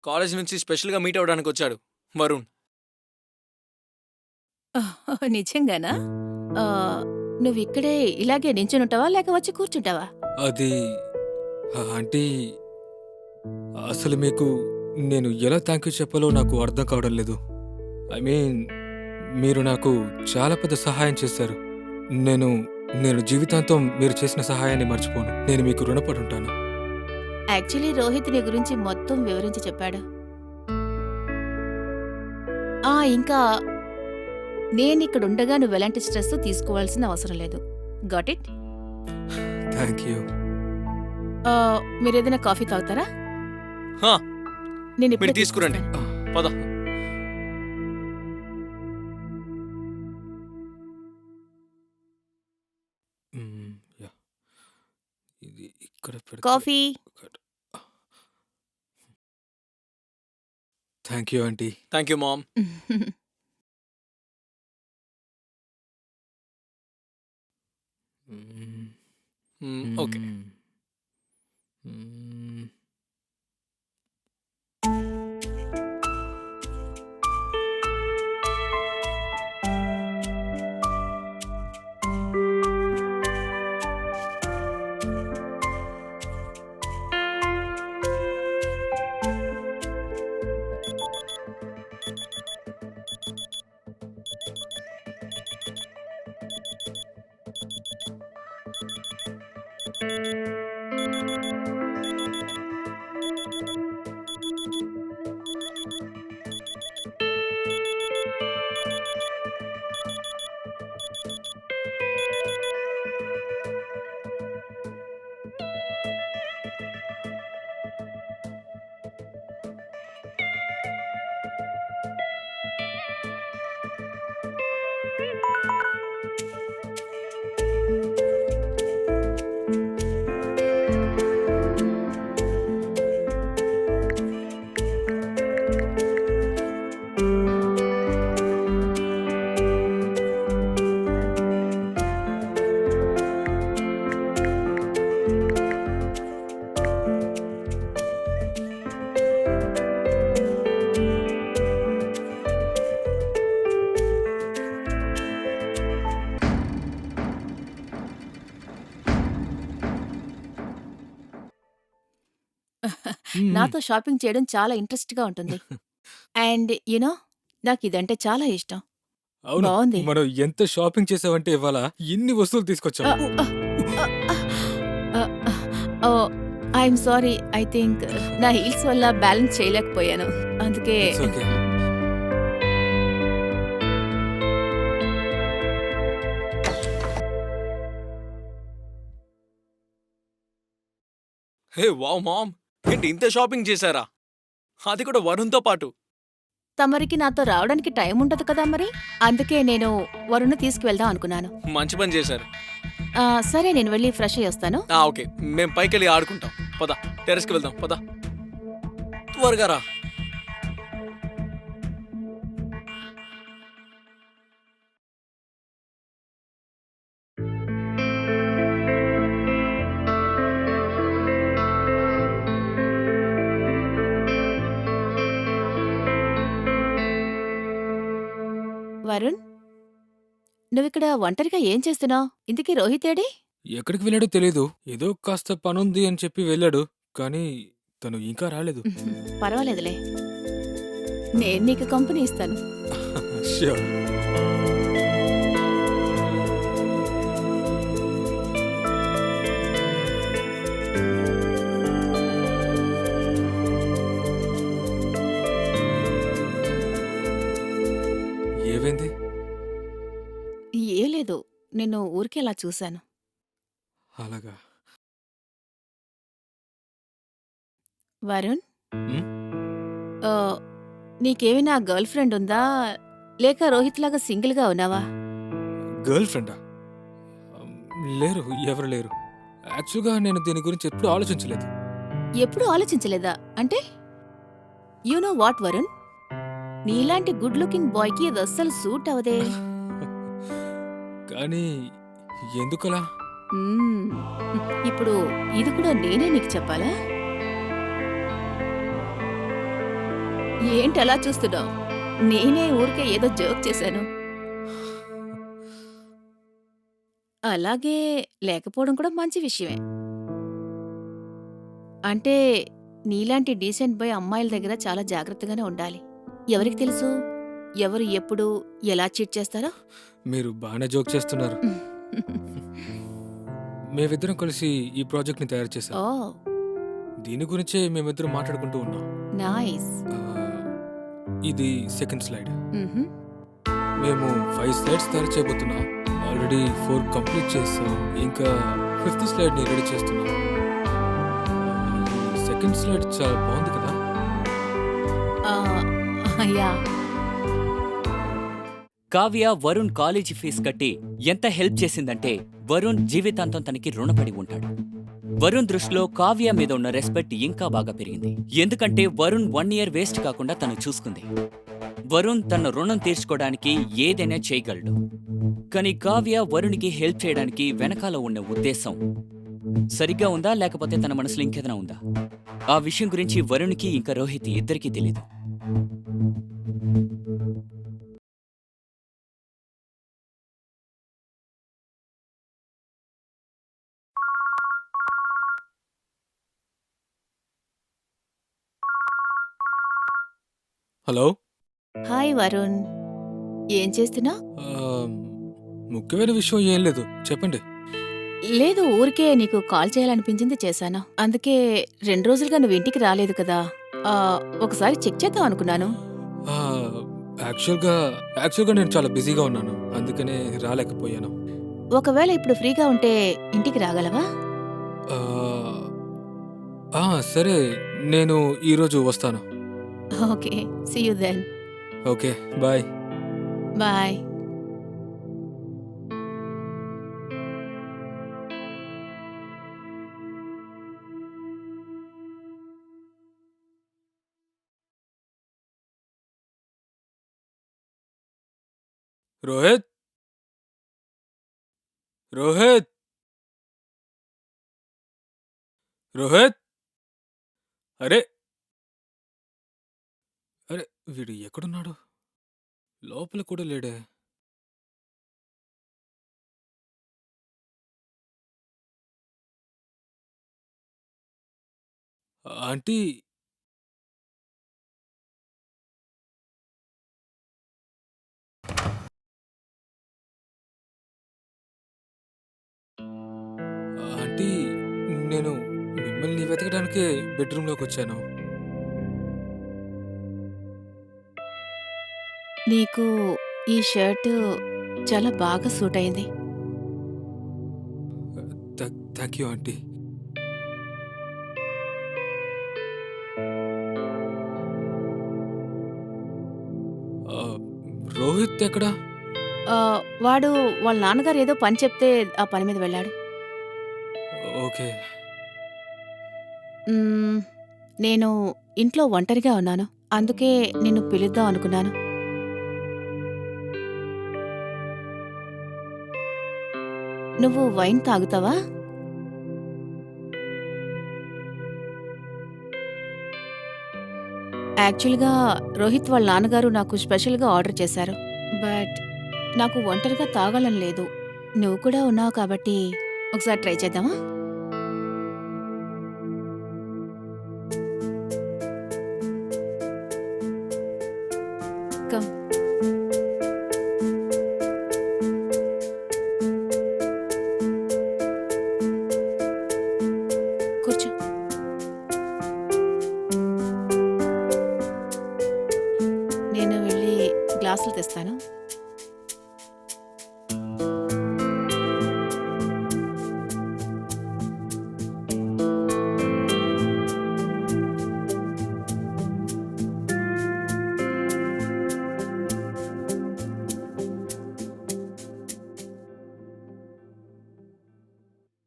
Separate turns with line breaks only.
College నుంచి స్పెషల్గా meet అవ్వడానికి వచ్చాడు వరుణ్.
నిజంగానా? నువ్విక్కడే ఇలాగే నించునుంటావా? లేక వచ్చి కూర్చుంటావా?
అది ఆంటీ, అసలు మీకు నేను ఎలా థ్యాంక్ యూ చెప్పాలో నాకు అర్థం కావడం లేదు. ఐ మీన్, మీరు నాకు చాలా పెద్ద సహాయం చేశారు. నేను నేను జీవితాంతం మీరు చేసిన సహాయాన్ని మర్చిపోను. నేను మీకు రుణపడి ఉంటాను.
యాక్చువల్లీ రోహిత్ నీ గురించి మొత్తం వివరించి చెప్పాడు. ఇంకా నేనిక్కడుండగా నువ్వెలాంటి స్ట్రెస్ తీసుకోవాల్సిన అవసరం లేదు. Got it?
Thank you.
మీరేదైనా కాఫీ తాగుతారా?
హా,
నేనిప్పుడే
మీరు తీసుకురండి.
తీసుకొస్తాను.
పద.
యా, ఇది ఇక్కడ పెడితే
coffee.
Thank you aunty.
Thank you ma'am. Okay.
నాతో షాపింగ్ చేయడం చాలా ఇంట్రెస్ట్‌గా ఉంటుంది. అండ్ నాకిదంటే చాలా ఇష్టం.
అవును,
బావుంది.
మనం ఎంత షాపింగ్ చేసావంటే ఇవాళ ఇన్ని వస్తువులు తీసుకొచ్చాము.
I'm sorry. ఐ థింక్ నా హీల్స్ వల్ల బ్యాలెన్స్ చేయలేకపోయాను. అందుకే
It's okay.
Hey wow ma'am, ఏంటి ఇంత షాపింగ్ చేశారా? అది కూడా వరుణ్తో పాటు.
తమరికి నాతో రావడానికి టైం ఉండదు కదా మరి. అందుకే నేను వరుణ్‌ని తీసుకువెళ్దాం అనుకున్నాను.
మంచి పని చేశారు.
సరే నేను వెళ్ళి ఫ్రెష్ అయ్యి వస్తాను.
ఓకే, మేం పైకెళ్ళి ఆడుకుంటాం. పద, టెరెస్కి వెళ్దాం. పద, త్వరగా రా.
వరుణ్, నువ్విక్కడ ఒంటరిగా ఏం చేస్తున్నావు? ఇంతకీ రోహిత్ ఏడి?
ఎక్కడికి వెళ్ళాడో తెలీదు. ఏదో కాస్త పనుంది అని చెప్పి వెళ్ళాడు, కానీ తను ఇంకా రాలేదు.
పర్వాలేదులే, నేను నీకు కంపెనీ ఇస్తాను.
Sure. ఏమైంది?
ఏం లేదు, నిన్ను ఊరికే అలా చూశాను.
అలాగా?
వరుణ్,
హ్మ్?
ఆ, నీకేమైనా గర్ల్ ఫ్రెండ్ ఉందా? లేక రోహిత్ లాగా సింగిల్గా ఉన్నావా?
గర్ల్ ఫ్రెండా? లేరు, ఎవరు లేరు. యాక్చువల్గా నేను దీని గురించి ఎప్పుడూ ఆలోచించలేదు.
ఎప్పుడూ ఆలోచించలేదా? అంటే యు నో వాట్ వరుణ్, నీలాంటి గుడ్ లుకింగ్ బాయ్కి ఇది అస్సలు సూట్ అవదే.
కానీ ఎందుకలా?
మ్మ్. ఇప్పుడు ఇది కూడా నేనే నీకు చెప్పాలా? ఏంటి అలా చూస్తున్నావు? నేనే ఊరికే ఏదో జోక్ చేశాను. అలాగే లేకపోవడం కూడా మంచి విషయమే. అంటే నీలాంటి డీసెంట్ బాయ్ అమ్మాయిల దగ్గర చాలా జాగ్రత్తగానే ఉండాలి. ఎవరికి తెలుసు ఎవరు ఎప్పుడు ఎలా చీట్ చేస్తారో?
మీరు బాగానే జోక్ చేస్తున్నారు. మేమిద్దరం కలిసి ఈ ప్రాజెక్ట్ని తయారు చేశాం.
ఓ
దీని గురించే మేమిద్దరం మాట్లాడుకుంటూ ఉన్నాం.
నైస్.
ఆ, ఇది సెకండ్ స్లైడ్.
మ్హూ.
మేము 5 స్లైడ్స్ తయారు చేయబోతున్నాం. ఆల్రెడీ 4 కంప్లీట్ చేస్తాం. ఇంకా 5th స్లైడ్ని రెడీ చేస్తున్నాం. సెకండ్ స్లైడ్ చాలా బాగుంది కదా.
Yeah.
Kavya Varun college fees కట్టి ఎంత హెల్ప్ చేసిందంటే వరుణ్ జీవితాంతం తనకి రుణపడి ఉంటాడు. వరుణ్ దృష్టిలో కావ్య మీద ఉన్న రెస్పెక్ట్ ఇంకా బాగా పెరిగింది. ఎందుకంటే వరుణ్ 1 ఇయర్ వేస్ట్ కాకుండా తను చూసుకుంది. వరుణ్ తన రుణం తీర్చుకోవడానికి ఏదైనా చేయగలడు. కానీ కావ్య వరుణ్కి హెల్ప్ చేయడానికి వెనకాల ఉన్న ఉద్దేశం సరిగ్గా ఉందా లేకపోతే తన మనసులో ఇంకేదైనా ఉందా? ఆ విషయం గురించి వరుణ్కి ఇంకా రోహిత్ ఇద్దరికీ తెలీదు.
హలో.
హాయ్ వరుణ్, ఏం చేస్తున్నా?
ఆ, ముఖ్యమైన విషయం ఏం లేదు, చెప్పండి.
లేదు, ఊరికే నీకు కాల్ చేయాలనిపించింది చేశాను. అందుకే 2 రోజులుగా నువ్వు ఇంటికి రాలేదు కదా, ఆ, ఒకసారి చెక్ చేద్దాం అనుకున్నాను.
ఆ, యాక్చువల్గా నేను చాలా బిజీగా ఉన్నాను, అందుకనే రాలేకపోయాను.
ఒకవేళ ఇప్పుడు ఫ్రీగా ఉంటే ఇంటికి రాగలవా?
ఆ, ఆ, సరే, నేను ఈరోజు వస్తాను.
Okay, see you then.
Okay, bye.
Bye.
Rohit, Rohit, Rohit, అరే అరే, వీడు ఎక్కడున్నాడు? లోపల కూడా లేడే. ఆంటీ, ఆంటీ, నేను మిమ్మల్ని వెతకడానికే బెడ్రూమ్లోకి వచ్చాను.
నీకు ఈ షర్ట్ చాలా బాగా సూట్ అయింది.
Thank you aunty. ఆ, రోహిత్ ఎక్కడా?
ఆ, వాడు వాళ్ళ నాన్నగారు ఏదో పని చెప్తే ఆ పని మీద వెళ్ళాడు.
ఓకే.
మ్మ్, నేను ఇంట్లో ఒంటరిగా ఉన్నాను, అందుకే నిన్ను పిలుద్దాం అనుకున్నాను. నువ్వు వైన్ తాగుతావా? యాక్చువల్గా రోహిత్ వాళ్ళ నాన్నగారు నాకు స్పెషల్గా ఆర్డర్ చేశారు. బట్ నాకు ఒంటరిగా తాగాలని లేదు. నువ్వు కూడా ఉన్నావు కాబట్టి ఒకసారి ట్రై చేద్దామా? కమ్. కూర్చో. నేను వెళ్ళి గ్లాసులు తెస్తాను.